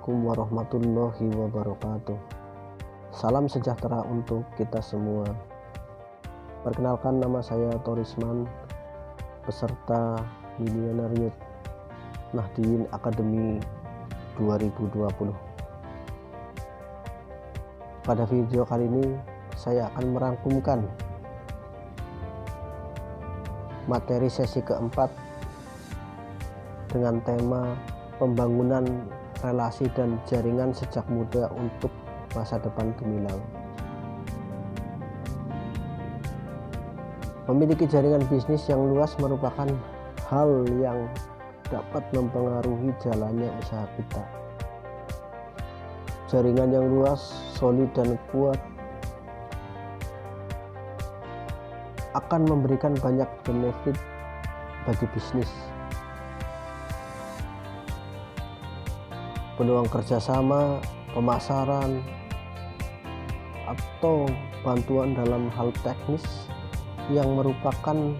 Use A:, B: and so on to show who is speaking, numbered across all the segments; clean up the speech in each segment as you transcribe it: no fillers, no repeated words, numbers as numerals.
A: Assalamualaikum warahmatullahi wabarakatuh. Salam sejahtera untuk kita semua. Perkenalkan, nama saya Torisman, peserta Millionaire Youth Nahdien Academy 2020. Pada video kali ini saya akan merangkumkan materi sesi keempat dengan tema pembangunan relasi dan jaringan sejak muda untuk masa depan gemilang. Memiliki jaringan bisnis yang luas merupakan hal yang dapat mempengaruhi jalannya usaha kita. Jaringan yang luas, solid dan kuat akan memberikan banyak benefit bagi bisnis. Peluang kerjasama, pemasaran, atau bantuan dalam hal teknis yang merupakan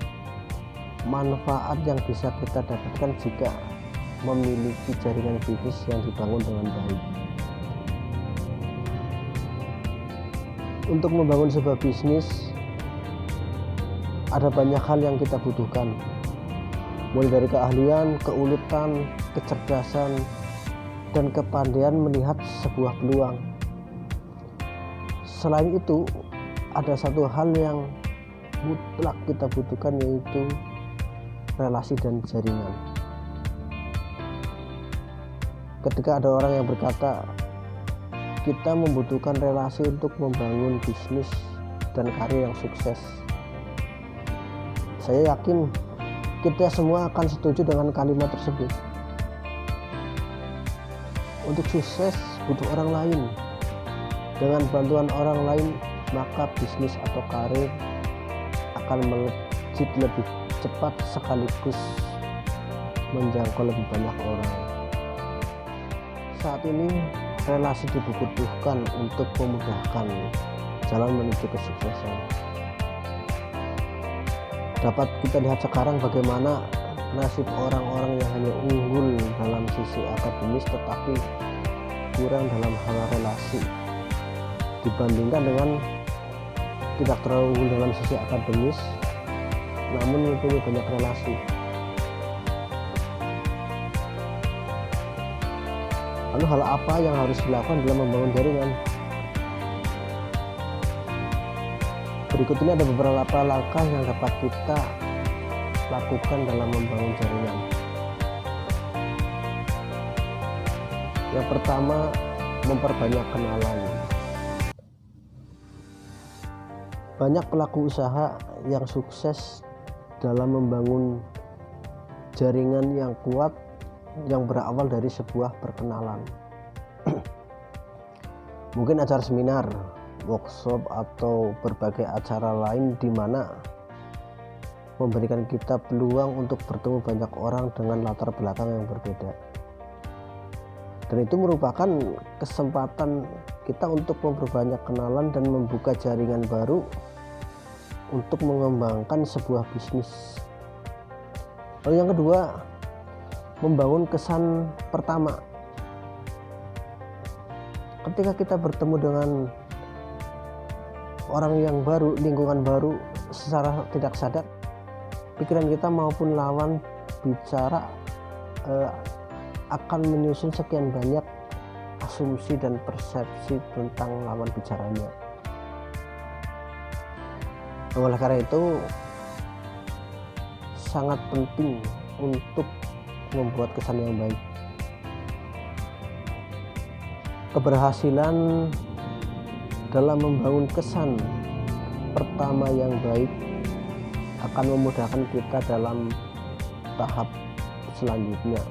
A: manfaat yang bisa kita dapatkan jika memiliki jaringan bisnis yang dibangun dengan baik. Untuk membangun sebuah bisnis, ada banyak hal yang kita butuhkan, mulai dari keahlian, keuletan, kecerdasan, dan kepandaian melihat sebuah peluang. Selain itu, ada satu hal yang mutlak kita butuhkan, yaitu relasi dan jaringan. Ketika ada orang yang berkata kita membutuhkan relasi untuk membangun bisnis dan karir yang sukses, saya yakin kita semua akan setuju dengan kalimat tersebut. Untuk sukses butuh orang lain. Dengan bantuan orang lain, maka bisnis atau karir akan melejit lebih cepat sekaligus menjangkau lebih banyak orang. Saat ini relasi dibutuhkan untuk memudahkan jalan menuju kesuksesan. Dapat kita lihat sekarang bagaimana nasib orang-orang yang hanya unggul dalam sisi akademis tetapi kurang dalam hal relasi, dibandingkan dengan tidak terlalu unggul dalam sisi akademis namun mempunyai banyak relasi. Lalu hal apa yang harus dilakukan dalam membangun jaringan? Berikut ini ada beberapa langkah yang dapat kita lakukan dalam membangun jaringan. Yang pertama, memperbanyak kenalan. Banyak pelaku usaha yang sukses dalam membangun jaringan yang kuat yang berawal dari sebuah perkenalan. Mungkin acara seminar, workshop, atau berbagai acara lain di mana memberikan kita peluang untuk bertemu banyak orang dengan latar belakang yang berbeda. Dan itu merupakan kesempatan kita untuk memperbanyak kenalan dan membuka jaringan baru untuk mengembangkan sebuah bisnis. Lalu yang kedua, membangun kesan pertama. Ketika kita bertemu dengan orang yang baru, lingkungan baru, secara tidak sadar pikiran kita maupun lawan bicara akan menyusun sekian banyak asumsi dan persepsi tentang lawan bicaranya. Oleh karena itu sangat penting untuk membuat kesan yang baik. Keberhasilan dalam membangun kesan pertama yang baik akan memudahkan kita dalam tahap selanjutnya.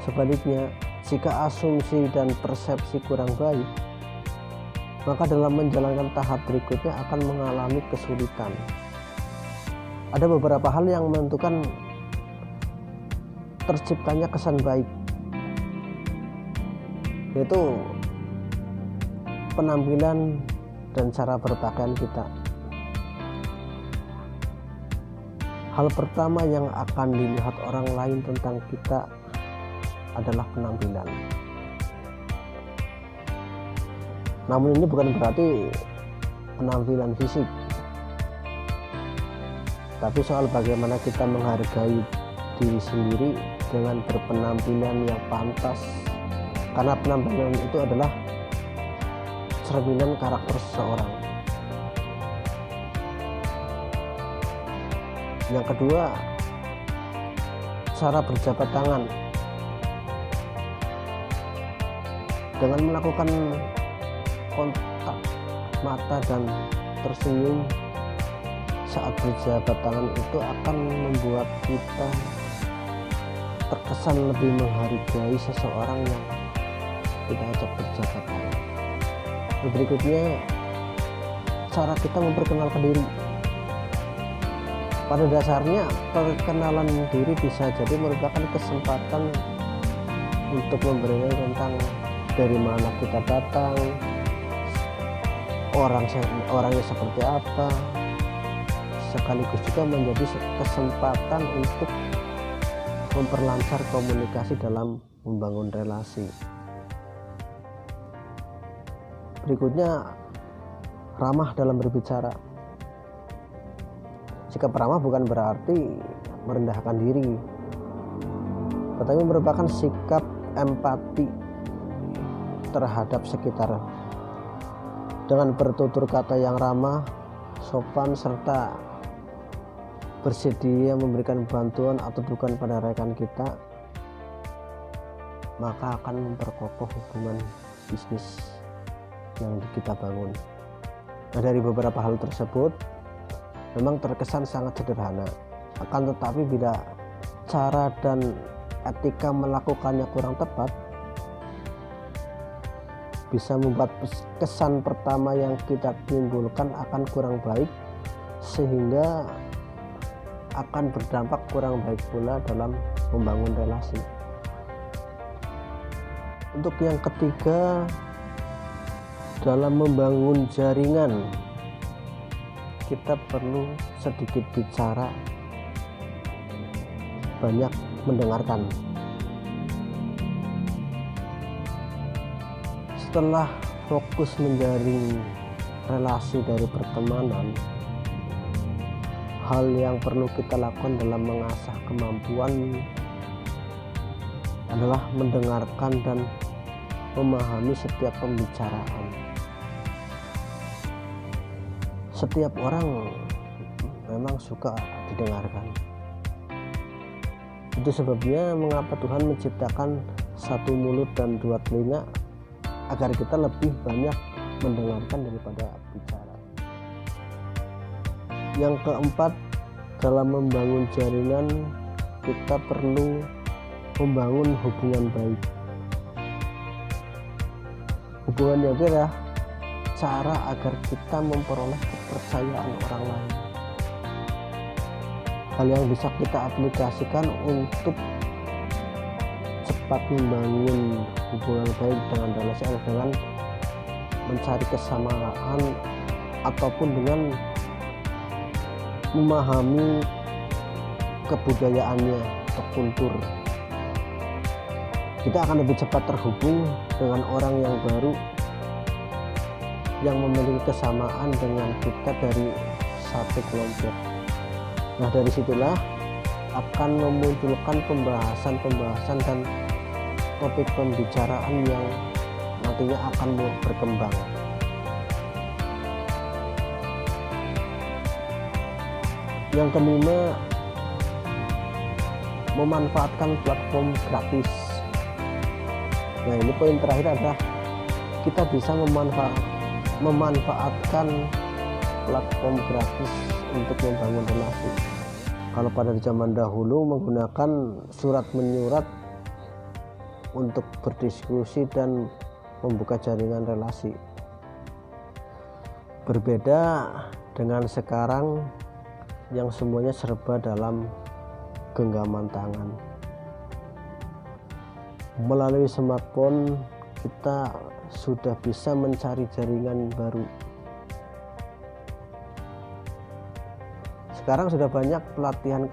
A: Sebaliknya, jika asumsi dan persepsi kurang baik, maka dalam menjalankan tahap berikutnya akan mengalami kesulitan. Ada beberapa hal yang menentukan terciptanya kesan baik, yaitu penampilan dan cara berpakaian kita. Hal pertama yang akan dilihat orang lain tentang kita adalah penampilan. Namun ini bukan berarti penampilan fisik, tapi soal bagaimana kita menghargai diri sendiri dengan berpenampilan yang pantas, karena penampilan itu adalah cerminan karakter seseorang. Yang kedua, cara berjabat tangan. Dengan melakukan kontak mata dan tersenyum saat berjabat tangan itu akan membuat kita terkesan lebih menghargai seseorang yang kita ajak berjabat tangan. Berikutnya, cara kita memperkenalkan diri. Pada dasarnya perkenalan diri bisa jadi merupakan kesempatan untuk memberitahu tentang dari mana kita datang, orangnya seperti apa, sekaligus juga menjadi kesempatan untuk memperlancar komunikasi dalam membangun relasi. Berikutnya, ramah dalam berbicara. Sikap ramah bukan berarti merendahkan diri, tetapi merupakan sikap empati terhadap sekitar. Dengan bertutur kata yang ramah, sopan, serta bersedia memberikan bantuan atau dukungan pada rekan kita, maka akan memperkokoh hubungan bisnis yang kita bangun. Nah, dari beberapa hal tersebut memang terkesan sangat sederhana, akan tetapi bila cara dan etika melakukannya kurang tepat, bisa membuat kesan pertama yang kita timbulkan akan kurang baik, sehingga akan berdampak kurang baik pula dalam membangun relasi. Untuk yang ketiga, dalam membangun jaringan, kita perlu sedikit bicara, banyak mendengarkan. Setelah fokus menjaring relasi dari pertemanan, hal yang perlu kita lakukan dalam mengasah kemampuan adalah mendengarkan dan memahami setiap pembicaraan. Setiap orang memang suka didengarkan. Itu sebabnya mengapa Tuhan menciptakan satu mulut dan dua telinga, agar kita lebih banyak mendengarkan daripada bicara. Yang keempat, dalam membangun jaringan, kita perlu membangun hubungan baik. Hubungan yang baik adalah cara agar kita memperoleh kepercayaan orang lain. Hal yang bisa kita aplikasikan untuk cepat membangun hubungan baik dengan relasi dengan mencari kesamaan ataupun dengan memahami kebudayaannya atau kultur. Kita akan lebih cepat terhubung dengan orang yang baru yang memiliki kesamaan dengan kita dari satu kelompok. Nah, dari situlah akan memunculkan pembahasan dan topik pembicaraan yang nantinya akan berkembang. Yang kelima, memanfaatkan platform gratis. Nah, ini poin terakhir adalah kita bisa memanfaatkan platform gratis untuk membangun relasi. Kalau pada zaman dahulu menggunakan surat menyurat untuk berdiskusi dan membuka jaringan relasi. Berbeda dengan sekarang yang semuanya serba dalam genggaman tangan. Melalui smartphone kita sudah bisa mencari jaringan baru. Sekarang sudah banyak pelatihan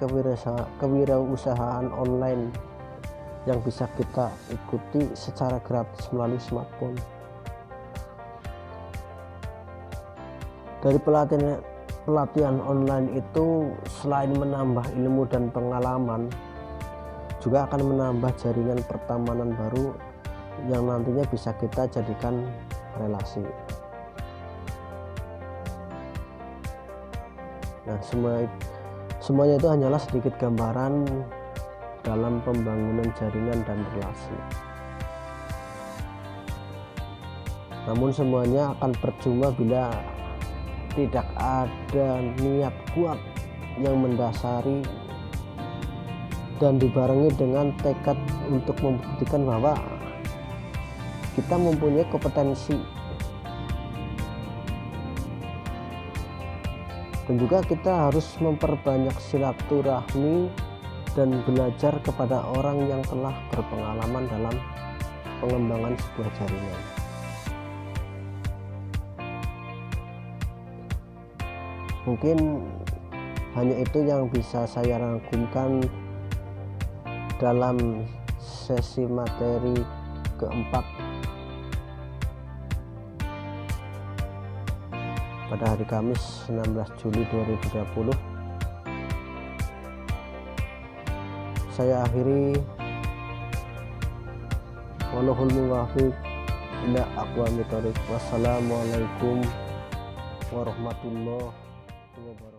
A: kewirausahaan online yang bisa kita ikuti secara gratis melalui smartphone. Dari pelatihan online itu selain menambah ilmu dan pengalaman, juga akan menambah jaringan pertemanan baru yang nantinya bisa kita jadikan relasi. Nah, semuanya itu hanyalah sedikit gambaran dalam pembangunan jaringan dan relasi. Namun semuanya akan percuma bila tidak ada niat kuat yang mendasari dan dibarengi dengan tekad untuk membuktikan bahwa kita mempunyai kompetensi, dan juga kita harus memperbanyak silaturahmi dan belajar kepada orang yang telah berpengalaman dalam pengembangan sebuah jaringan. Mungkin hanya itu yang bisa saya rangkumkan dalam sesi materi keempat pada hari Kamis 16 Juli 2020. Saya akhiri, wallahul muwaffiq ila aqwamit thoriq. Wassalamualaikum warahmatullahi wabarakatuh.